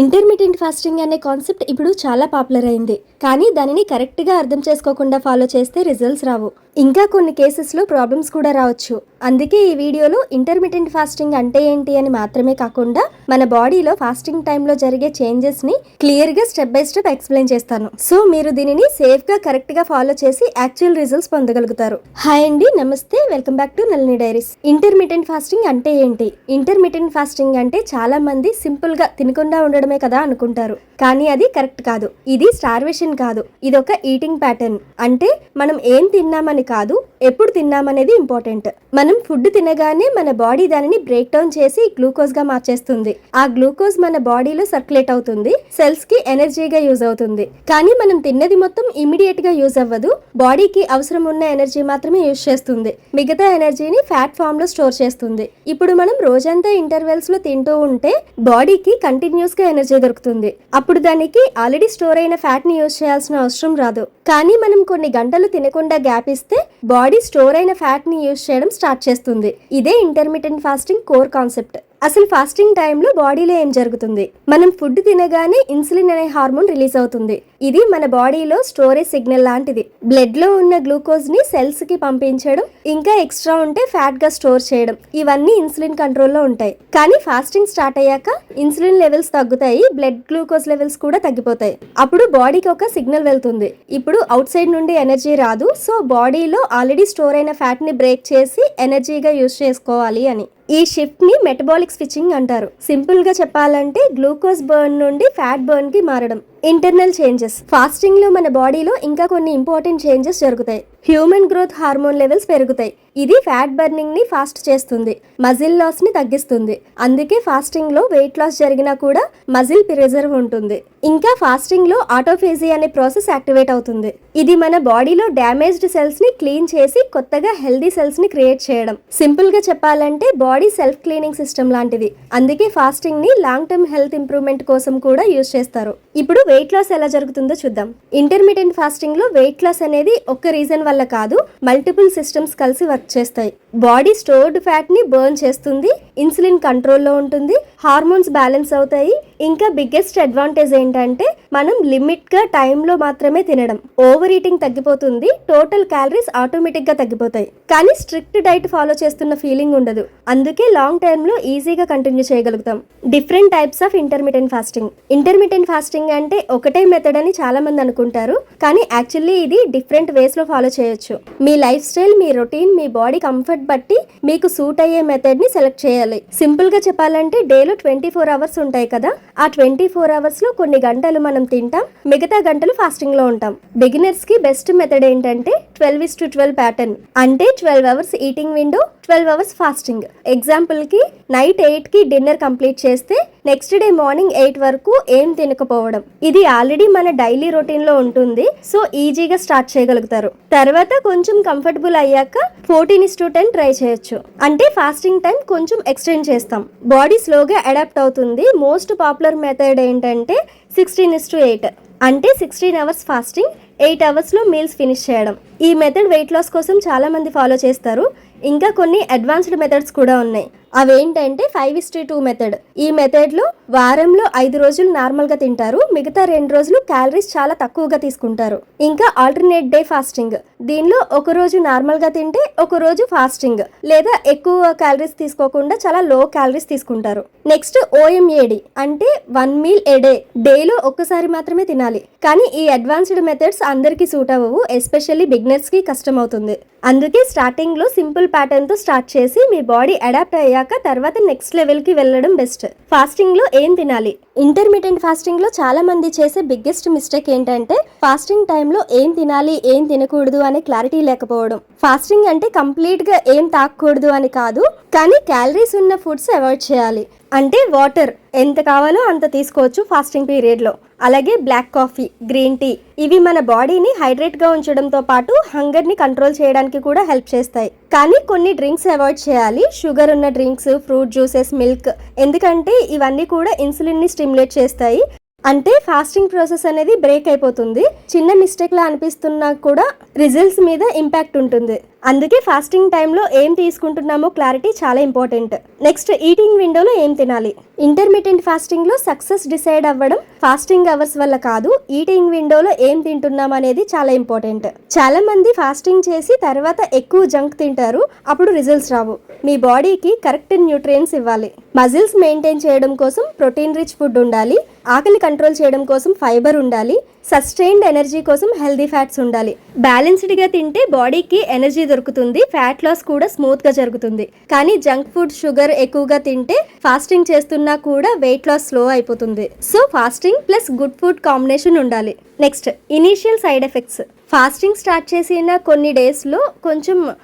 Intermediate fasting అనే concept ఇప్పుడు చాలా పాపులర్ అయింది. కానీ దానిని కరెక్ట్గా అర్థం చేసుకోకుండా ఫాలో చేస్తే రిజల్ట్స్ రావు. ఇంకా కొన్ని కేసెస్లో ప్రాబ్లమ్స్ కూడా రావచ్చు. అందుకే ఈ వీడియోలో ఇంటర్మీడియట్ ఫాస్టింగ్ అంటే ఏంటి అని మాత్రమే కాకుండా మన బాడీలో ఫాస్టింగ్ టైంలో జరిగే చేంజెస్ని క్లియర్గా స్టెప్ బై స్టెప్ ఎక్స్ప్లెయిన్ చేస్తాను. సో మీరు దీనిని సేఫ్గా కరెక్ట్గా ఫాలో చేసి యాక్చువల్ రిజల్ట్స్ పొందగలుగుతారు. హాయ్ అండి, నమస్తే, welcome back to Nalini diaries. Intermediate fasting అంటే ఏంటి? ఇంటర్మీడియట్ ఫాస్టింగ్ అంటే చాలా మంది సింపుల్గా తినకుండా ఉండడమే కదా అనుకుంటారు. కానీ అది కరెక్ట్ కాదు. ఇది స్టార్వేషన్ కాదు, ఇది ఒక ఈటింగ్ ప్యాటర్న్. అంటే మనం ఏం తిన్నామని కాదు, ఎప్పుడు తిన్నామనేది ఇంపార్టెంట్. మనం ఫుడ్ తినగానే మన బాడీ దానిని బ్రేక్ డౌన్ చేసి గ్లూకోజ్ గా మార్చేస్తుంది. ఆ గ్లూకోజ్ మన బాడీలో సర్క్యులేట్ అవుతుంది, సెల్స్ కి ఎనర్జీగా యూజ్ అవుతుంది. కానీ మనం తిన్నది మొత్తం ఇమీడియట్ గా యూజ్ అవ్వదు. బాడీకి అవసరం ఉన్న ఎనర్జీ మాత్రమే యూజ్ చేస్తుంది. మిగతా ఎనర్జీని ఫ్యాట్ ఫామ్ లో స్టోర్ చేస్తుంది. ఇప్పుడు మనం రోజంతా ఇంటర్వెల్స్ లో తింటూ ఉంటే బాడీకి కంటిన్యూస్ గా ఎనర్జీ దొరుకుతుంది. అప్పుడు దానికి ఆల్రెడీ స్టోర్ అయిన ఫ్యాట్ ని యూజ్ చేయాల్సిన అవసరం రాదు. కానీ మనం కొన్ని గంటలు తినకుండా గ్యాప్ ఇస్తే బాడీ స్టోర్ అయిన ఫ్యాట్ ని యూజ్ చేయడం స్టార్ట్ చేస్తుంది. ఇదే ఇంటర్మీడియట్ ఫాస్టింగ్ కోర్ కాన్సెప్ట్. అసలు ఫాస్టింగ్ టైంలో బాడీలో ఏం జరుగుతుంది? మనం ఫుడ్ తినగానే ఇన్సులిన్ అనే హార్మోన్ రిలీజ్ అవుతుంది. ఇది మన బాడీలో స్టోరేజ్ సిగ్నల్ లాంటిది. బ్లడ్ లో ఉన్న గ్లూకోజ్ ని సెల్స్ కి పంపించడం, ఇంకా ఎక్స్ట్రా ఉంటే ఫ్యాట్ గా స్టోర్ చేయడం, ఇవన్నీ ఇన్సులిన్ కంట్రోల్లో ఉంటాయి. కానీ ఫాస్టింగ్ స్టార్ట్ అయ్యాక ఇన్సులిన్ లెవెల్స్ తగ్గుతాయి, బ్లడ్ గ్లూకోజ్ లెవెల్స్ కూడా తగ్గిపోతాయి. అప్పుడు బాడీకి ఒక సిగ్నల్ వెళ్తుంది, ఇప్పుడు అవుట్ సైడ్ నుండి ఎనర్జీ రాదు, సో బాడీలో ఆల్రెడీ స్టోర్ అయిన ఫ్యాట్ ని బ్రేక్ చేసి ఎనర్జీగా యూజ్ చేసుకోవాలి అని. ఈ షిఫ్ట్ ని మెటబాలిక్ స్విచ్చింగ్ అంటారు. సింపుల్ గా చెప్పాలంటే గ్లూకోజ్ బర్న్ నుండి ఫ్యాట్ బర్న్ కి మారడం. Internal changes. ఫాస్టింగ్ లో మన బాడీలో ఇంకా కొన్ని ఇంపార్టెంట్ చేంజెస్ జరుగుతాయి. హ్యూమన్ గ్రోత్ హార్మోన్ లెవెల్స్ పెరుగుతాయి. ఇది ఫ్యాట్ బర్నింగ్ ని ఫాస్ట్ చేస్తుంది, మజిల్ లాస్ ని తగ్గిస్తుంది. అందుకే ఫాస్టింగ్ లో వెయిట్ లాస్ జరిగినా కూడా మజిల్ ప్రిజర్వ్ ఉంటుంది. ఇంకా ఫాస్టింగ్ లో ఆటోఫేజీ అనే ప్రాసెస్ యాక్టివేట్ అవుతుంది. ఇది మన బాడీలో డ్యామేజ్డ్ సెల్స్ ని క్లీన్ చేసి కొత్తగా హెల్దీ సెల్స్ ని క్రియేట్ చేయడం. సింపుల్ గా చెప్పాలంటే బాడీ సెల్ఫ్ క్లీనింగ్ సిస్టమ్ లాంటిది. అందుకే ఫాస్టింగ్ ని లాంగ్ టర్మ్ హెల్త్ ఇంప్రూవ్మెంట్ కోసం కూడా యూజ్ చేస్తారు. ఇప్పుడు వెయిట్ లాస్ ఎలా జరుగుతుందో చూద్దాం. ఇంటర్మీడియట్ ఫాస్టింగ్ లో వెయిట్ లాస్ అనేది ఒక్క రీజన్ వల్ల కాదు, మల్టిపుల్ సిస్టమ్స్ కలిసి వర్క్ చేస్తాయి. బాడీ స్టోర్డ్ ఫ్యాట్ ని బర్న్ చేస్తుంది, ఇన్సులిన్ కంట్రోల్లో ఉంటుంది, హార్మోన్స్ బ్యాలెన్స్ అవుతాయి. ఇంకా బిగ్గెస్ట్ అడ్వాంటేజ్ ఏంటంటే మనం లిమిట్ గా టైంలో మాత్రమే తినడం. ఓవర్ ఈటింగ్ తగ్గిపోతుంది, టోటల్ క్యాలరీస్ ఆటోమేటిక్ గా తగ్గిపోతాయి. కానీ స్ట్రిక్ట్ డైట్ ఫాలో చేస్తున్న ఫీలింగ్ ఉండదు. అందుకే లాంగ్ టర్మ్ లో ఈజీగా కంటిన్యూ చేయగలుగుతాం. Different types of intermediate fasting. Intermediate fasting అంటే ఒకటే మెథడ్ అని చాలా మంది అనుకుంటారు. కానీ యాక్చువల్లీ ఇది డిఫరెంట్ వేస్ లో ఫాలో చేయొచ్చు. మీ లైఫ్ స్టైల్, మీ రొటీన్, మీ బాడీ కంఫర్ట్ బట్టి మీకు సూట్ అయ్యే మెథడ్ ని సెలెక్ట్ చేయాలి. సింపుల్ గా చెప్పాలంటే డేలో 24 అవర్స్ ఉంటాయి కదా, ఆ 24 అవర్స్ లో కొన్ని గంటలు మనం తింటాం, మిగతా గంటలు ఫాస్టింగ్ లో ఉంటాం. బిగినర్స్ కి బెస్ట్ మెథడ్ ఏంటంటే 12:12 ప్యాటర్న్. అంటే 12 hours eating window, 12 hours fasting. Example కి నైట్ 8 కి డిన్నర్ కంప్లీట్ చేస్తే నెక్స్ట్ డే మార్నింగ్ 8 వరకు ఏం తినకపోవడం. ఇది ఆల్రెడీ మన డైలీ రొటీన్ లో ఉంటుంది, సో ఈజీగా స్టార్ట్ చేయగలుగుతారు. తర్వాత కొంచెం కంఫర్టబుల్ అయ్యాక 14:10 ట్రై చేయొచ్చు. అంటే ఫాస్టింగ్ టైం కొంచెం ఎక్స్టెండ్ చేస్తాం, బాడీ స్లోగా అడాప్ట్ అవుతుంది. మోస్ట్ పాపులర్ మెథడ్ ఏంటంటే 16:8. అంటే 16 అవర్స్ ఫాస్టింగ్, 8 అవర్స్ లో మీల్స్ ఫినిష్ చేయడం. ఈ మెథడ్ వెయిట్ లాస్ కోసం చాలా మంది ఫాలో చేస్తారు. ఇంకా కొన్ని అడ్వాన్స్డ్ మెథడ్స్ కూడా ఉన్నాయి. అవేంటంటే 5:2 మెథడ్. ఈ మెథడ్ లో వారంలో 5 రోజులు నార్మల్ గా తింటారు, మిగతా 2 రోజులు క్యాలరీస్ చాలా తక్కువగా తీసుకుంటారు. ఇంకా ఆల్టర్నేట్ డే ఫాస్టింగ్. దీనిలో ఒక రోజు నార్మల్ గా తింటే ఒక రోజు ఫాస్టింగ్, లేదా ఎక్కువ క్యాలరీస్ తీసుకోకుండా చాలా లో క్యాలరీస్ తీసుకుంటారు. నెక్స్ట్ OMAD అంటే 1 మీల్ ఏ డే. డేలో ఒక్కసారి మాత్రమే తినాలి. కానీ ఈ అడ్వాన్స్డ్ మెథడ్స్ అందరికీ సూట్ అవ్వవు, ఎస్పెషల్లీ బిగినర్స్ కి కష్టం అవుతుంది. అందుకే స్టార్టింగ్ లో సింపుల్ ప్యాటర్న్ తో స్టార్ట్ చేసి మీ బాడీ అడాప్ట్ అయ్యాక తర్వాత నెక్స్ట్ లెవెల్ కి వెళ్ళడం బెస్ట్. ఫాస్టింగ్ లో ఏం తినాలి? ఇంటర్మీడియట్ ఫాస్టింగ్ లో చాలా మంది చేసే బిగ్గెస్ట్ మిస్టేక్ ఏంటంటే ఫాస్టింగ్ టైంలో ఏం తినాలి, ఏం తినకూడదు అనే క్లారిటీ లేకపోవడం. ఫాస్టింగ్ అంటే కంప్లీట్ గా ఏం తాకూడదు అని కాదు, కానీ క్యాలరీస్ ఉన్న ఫుడ్స్ అవాయిడ్ చేయాలి. అంటే వాటర్ ఎంత కావాలో అంత తీసుకోవచ్చు ఫాస్టింగ్ పీరియడ్ లో. అలాగే బ్లాక్ కాఫీ, గ్రీన్ టీ, ఇవి మన బాడీని హైడ్రేట్ గా ఉంచడంతో పాటు హంగర్ ని కంట్రోల్ చేయడానికి కూడా హెల్ప్ చేస్తాయి. కానీ కొన్ని డ్రింక్స్ అవాయిడ్ చేయాలి, షుగర్ ఉన్న డ్రింక్స్, ఫ్రూట్ జ్యూసెస్, మిల్క్. ఎందుకంటే ఇవన్నీ కూడా ఇన్సులిన్ ని స్టిమ్యులేట్ చేస్తాయి. అంటే ఫాస్టింగ్ ప్రాసెస్ అనేది బ్రేక్ అయిపోతుంది. చిన్న మిస్టేక్ లా అనిపిస్తున్నా కూడా రిజల్ట్స్ మీద ఇంపాక్ట్ ఉంటుంది. అందుకే ఫాస్టింగ్ టైంలో ఏం తీసుకుంటున్నామో క్లారిటీ చాలా ఇంపార్టెంట్. నెక్స్ట్, ఈటింగ్ విండోలో ఏం తినాలి. ఇంటర్మిటెంట్ ఫాస్టింగ్లో సక్సెస్ డిసైడ్ అవ్వడం ఫాస్టింగ్ అవర్స్ వల్ల కాదు, ఈటింగ్ విండోలో ఏం తింటున్నాం అనేది చాలా ఇంపార్టెంట్. చాలా మంది ఫాస్టింగ్ చేసి తర్వాత ఎక్కువ జంక్ తింటారు, అప్పుడు రిజల్ట్స్ రావు. మీ బాడీకి కరెక్ట్ న్యూట్రియన్స్ ఇవ్వాలి. మజిల్స్ మెయింటైన్ చేయడం కోసం ప్రోటీన్ రిచ్ ఫుడ్ ఉండాలి, ఆకలి కంట్రోల్ చేయడం కోసం ఫైబర్ ఉండాలి, సస్టైన్డ్ ఎనర్జీ కోసం హెల్దీ ఫ్యాట్స్ ఉండాలి. బ్యాలెన్స్డ్గా తింటే బాడీకి ఎనర్జీ దొరుకుతుంది, ఫ్యాట్ లాస్ కూడా స్మూత్గా జరుగుతుంది. కానీ జంక్ ఫుడ్, షుగర్ ఎక్కువగా తింటే ఫాస్టింగ్ చేస్తున్నా కూడా వెయిట్ లాస్ స్లో అయిపోతుంది. So fasting plus good food combination ఉండాలి. Next, initial side effects. Fasting start చేసిన కొన్ని డేస్లో కొంచెం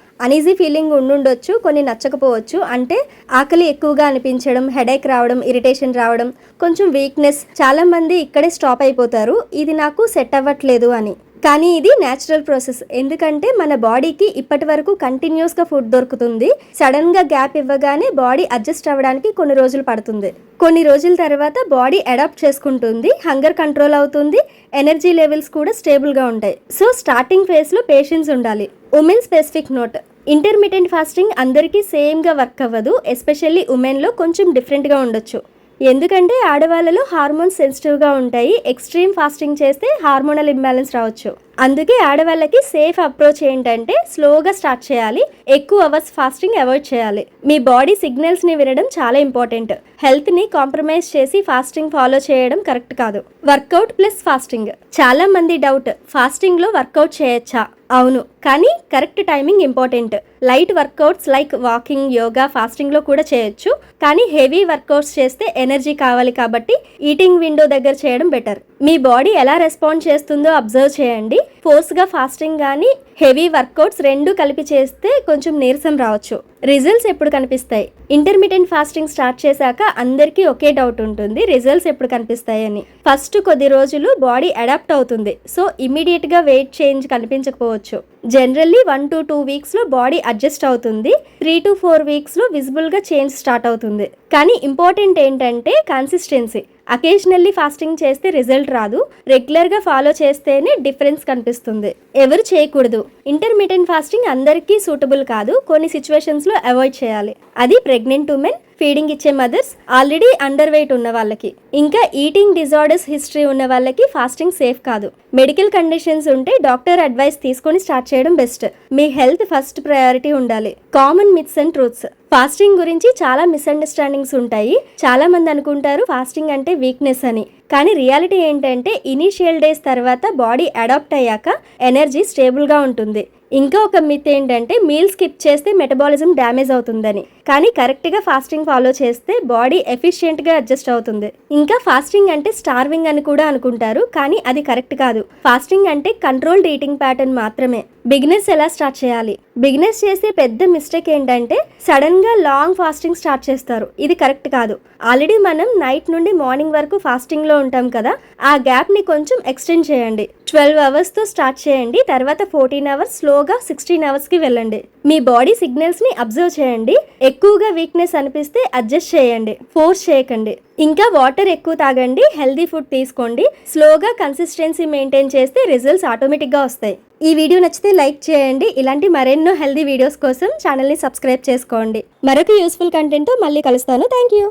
అనీజీ ఫీలింగ్ ఉండుండొచ్చు, కొన్ని నచ్చకపోవచ్చు. అంటే ఆకలి ఎక్కువగా అనిపించడం, హెడేక్ రావడం, ఇరిటేషన్ రావడం, కొంచెం వీక్నెస్. చాలా మంది ఇక్కడే స్టాప్ అయిపోతారు, ఇది నాకు సెట్ అవ్వట్లేదు అని. కానీ ఇది న్యాచురల్ ప్రాసెస్. ఎందుకంటే మన బాడీకి ఇప్పటి వరకు కంటిన్యూస్గా ఫుడ్ దొరుకుతుంది. సడన్గా గ్యాప్ ఇవ్వగానే బాడీ అడ్జస్ట్ అవ్వడానికి కొన్ని రోజులు పడుతుంది. కొన్ని రోజుల తర్వాత బాడీ అడాప్ట్ చేసుకుంటుంది, హంగర్ కంట్రోల్ అవుతుంది, ఎనర్జీ లెవెల్స్ కూడా స్టేబుల్గా ఉంటాయి. సో స్టార్టింగ్ ఫేజ్లో పేషెన్స్ ఉండాలి. Women specific note. Intermittent fasting అందరికీ సేమ్గా వర్క్ అవ్వదు, ఎస్పెషల్లీ ఉమెన్లో కొంచెం డిఫరెంట్గా ఉండొచ్చు. ఎందుకంటే ఆడవాళ్ళలో హార్మోన్స్ సెన్సిటివ్గా ఉంటాయి. ఎక్స్ట్రీమ్ ఫాస్టింగ్ చేస్తే హార్మోనల్ ఇంబ్యాలెన్స్ రావచ్చు. అందుకే ఆడవాళ్ళకి సేఫ్ అప్రోచ్ ఏంటంటే స్లోగా స్టార్ట్ చేయాలి, ఎక్కువ అవర్స్ ఫాస్టింగ్ అవాయిడ్ చేయాలి. మీ బాడీ సిగ్నల్స్ని వినడం చాలా ఇంపార్టెంట్. హెల్త్ని కాంప్రమైజ్ చేసి ఫాస్టింగ్ ఫాలో చేయడం కరెక్ట్ కాదు. Workout plus fasting. చాలా మంది డౌట్, ఫాస్టింగ్లో వర్కౌట్ చేయొచ్చా? అవును, కానీ correct timing important. Light workouts like walking, yoga ఫాస్టింగ్లో కూడా చేయొచ్చు. కానీ హెవీ వర్కౌట్స్ చేస్తే ఎనర్జీ కావాలి కాబట్టి ఈటింగ్ విండో దగ్గర చేయడం బెటర్. మీ బాడీ ఎలా రెస్పాండ్ చేస్తుందో అబ్జర్వ్ చేయండి. ఫోర్స్గా ఫాస్టింగ్ కానీ హెవీ వర్కౌట్స్ రెండు కలిపి చేస్తే కొంచెం నీరసం రావచ్చు. రిజల్ట్స్ ఎప్పుడు కనిపిస్తాయి? ఇంటర్మిటెంట్ ఫాస్టింగ్ స్టార్ట్ చేశాక అందరికీ ఒకే డౌట్ ఉంటుంది, రిజల్ట్స్ ఎప్పుడు కనిపిస్తాయని. ఫస్ట్ కొద్ది రోజులు బాడీ అడాప్ట్ అవుతుంది, సో ఇమీడియట్గా వెయిట్ చేంజ్ కనిపించకపోవచ్చు. జనరల్లీ 1 to 2 వీక్స్లో బాడీ అడ్జస్ట్ అవుతుంది, 3 to 4 వీక్స్లో విజిబుల్గా చేంజ్ స్టార్ట్ అవుతుంది. కానీ ఇంపార్టెంట్ ఏంటంటే కన్సిస్టెన్సీ. అకేషనల్లీ ఫాస్టింగ్ చేస్తే రిజల్ట్ రాదు, రెగ్యులర్గా ఫాలో చేస్తేనే డిఫరెన్స్ కనిపిస్తుంది. ఎవరు చేయకూడదు. ఇంటర్మిటెంట్ ఫాస్టింగ్ అందరికీ సూటబుల్ కాదు, కొన్ని సిచ్యువేషన్స్లో అవాయిడ్ చేయాలి. అది ప్రెగ్నెంట్ ఉమెన్, ఫీడింగ్ ఇచ్చే మదర్స్, ఆల్రెడీ అండర్ వెయిట్ ఉన్న వాళ్ళకి, ఇంకా ఈటింగ్ డిజార్డర్స్ హిస్టరీ ఉన్న వాళ్ళకి ఫాస్టింగ్ సేఫ్ కాదు. మెడికల్ కండిషన్స్ ఉంటే డాక్టర్ అడ్వైస్ తీసుకొని స్టార్ట్ చేయడం బెస్ట్. మీ హెల్త్ ఫస్ట్ ప్రయారిటీ ఉండాలి. Common myths and truths. Fasting గురించి చాలా మిస్అండర్స్టాండింగ్స్ ఉంటాయి. చాలా మంది అనుకుంటారు ఫాస్టింగ్ అంటే వీక్నెస్ అని. కానీ రియాలిటీ ఏంటంటే ఇనీషియల్ డేస్ తర్వాత బాడీ అడాప్ట్ అయ్యాక ఎనర్జీ స్టేబుల్గా ఉంటుంది. ఇంకా ఒక మిత్ ఏంటంటే మీల్ స్కిప్ చేస్తే మెటబాలిజం డ్యామేజ్ అవుతుందని. కానీ కరెక్ట్గా ఫాస్టింగ్ ఫాలో చేస్తే బాడీ ఎఫిషియెంట్గా అడ్జస్ట్ అవుతుంది. ఇంకా ఫాస్టింగ్ అంటే స్టార్వింగ్ అని కూడా అనుకుంటారు, కానీ అది కరెక్ట్ కాదు. ఫాస్టింగ్ అంటే కంట్రోల్డ్ ఈటింగ్ ప్యాటర్న్ మాత్రమే. బిగినర్స్ ఎలా స్టార్ట్ చేయాలి? బిగినర్స్ చేసే పెద్ద మిస్టేక్ ఏంటంటే సడన్గా లాంగ్ ఫాస్టింగ్ స్టార్ట్ చేస్తారు. ఇది కరెక్ట్ కాదు. ఆల్రెడీ మనం నైట్ నుండి మార్నింగ్ వరకు ఫాస్టింగ్లో ఉంటాం కదా, ఆ గ్యాప్ని కొంచెం ఎక్స్టెండ్ చేయండి. 12 అవర్స్తో స్టార్ట్ చేయండి, తర్వాత 14 అవర్స్, స్లోగా 16 అవర్స్కి వెళ్ళండి. మీ బాడీ సిగ్నల్స్ని అబ్జర్వ్ చేయండి. ఎక్కువగా వీక్నెస్ అనిపిస్తే అడ్జస్ట్ చేయండి, ఫోర్స్ చేయకండి. ఇంకా వాటర్ ఎక్కువ తాగండి, హెల్దీ ఫుడ్ తీసుకోండి. స్లోగా కన్సిస్టెన్సీ మెయింటైన్ చేస్తే రిజల్ట్స్ ఆటోమేటిక్గా వస్తాయి. ఈ వీడియో నచ్చితే లైక్ చేయండి. ఇలాంటి మరెన్నో హెల్దీ వీడియోస్ కోసం ఛానల్ని సబ్స్క్రైబ్ చేసుకోండి. మరొక యూస్ఫుల్ కంటెంట్తో మళ్ళీ కలుస్తాను. Thank you.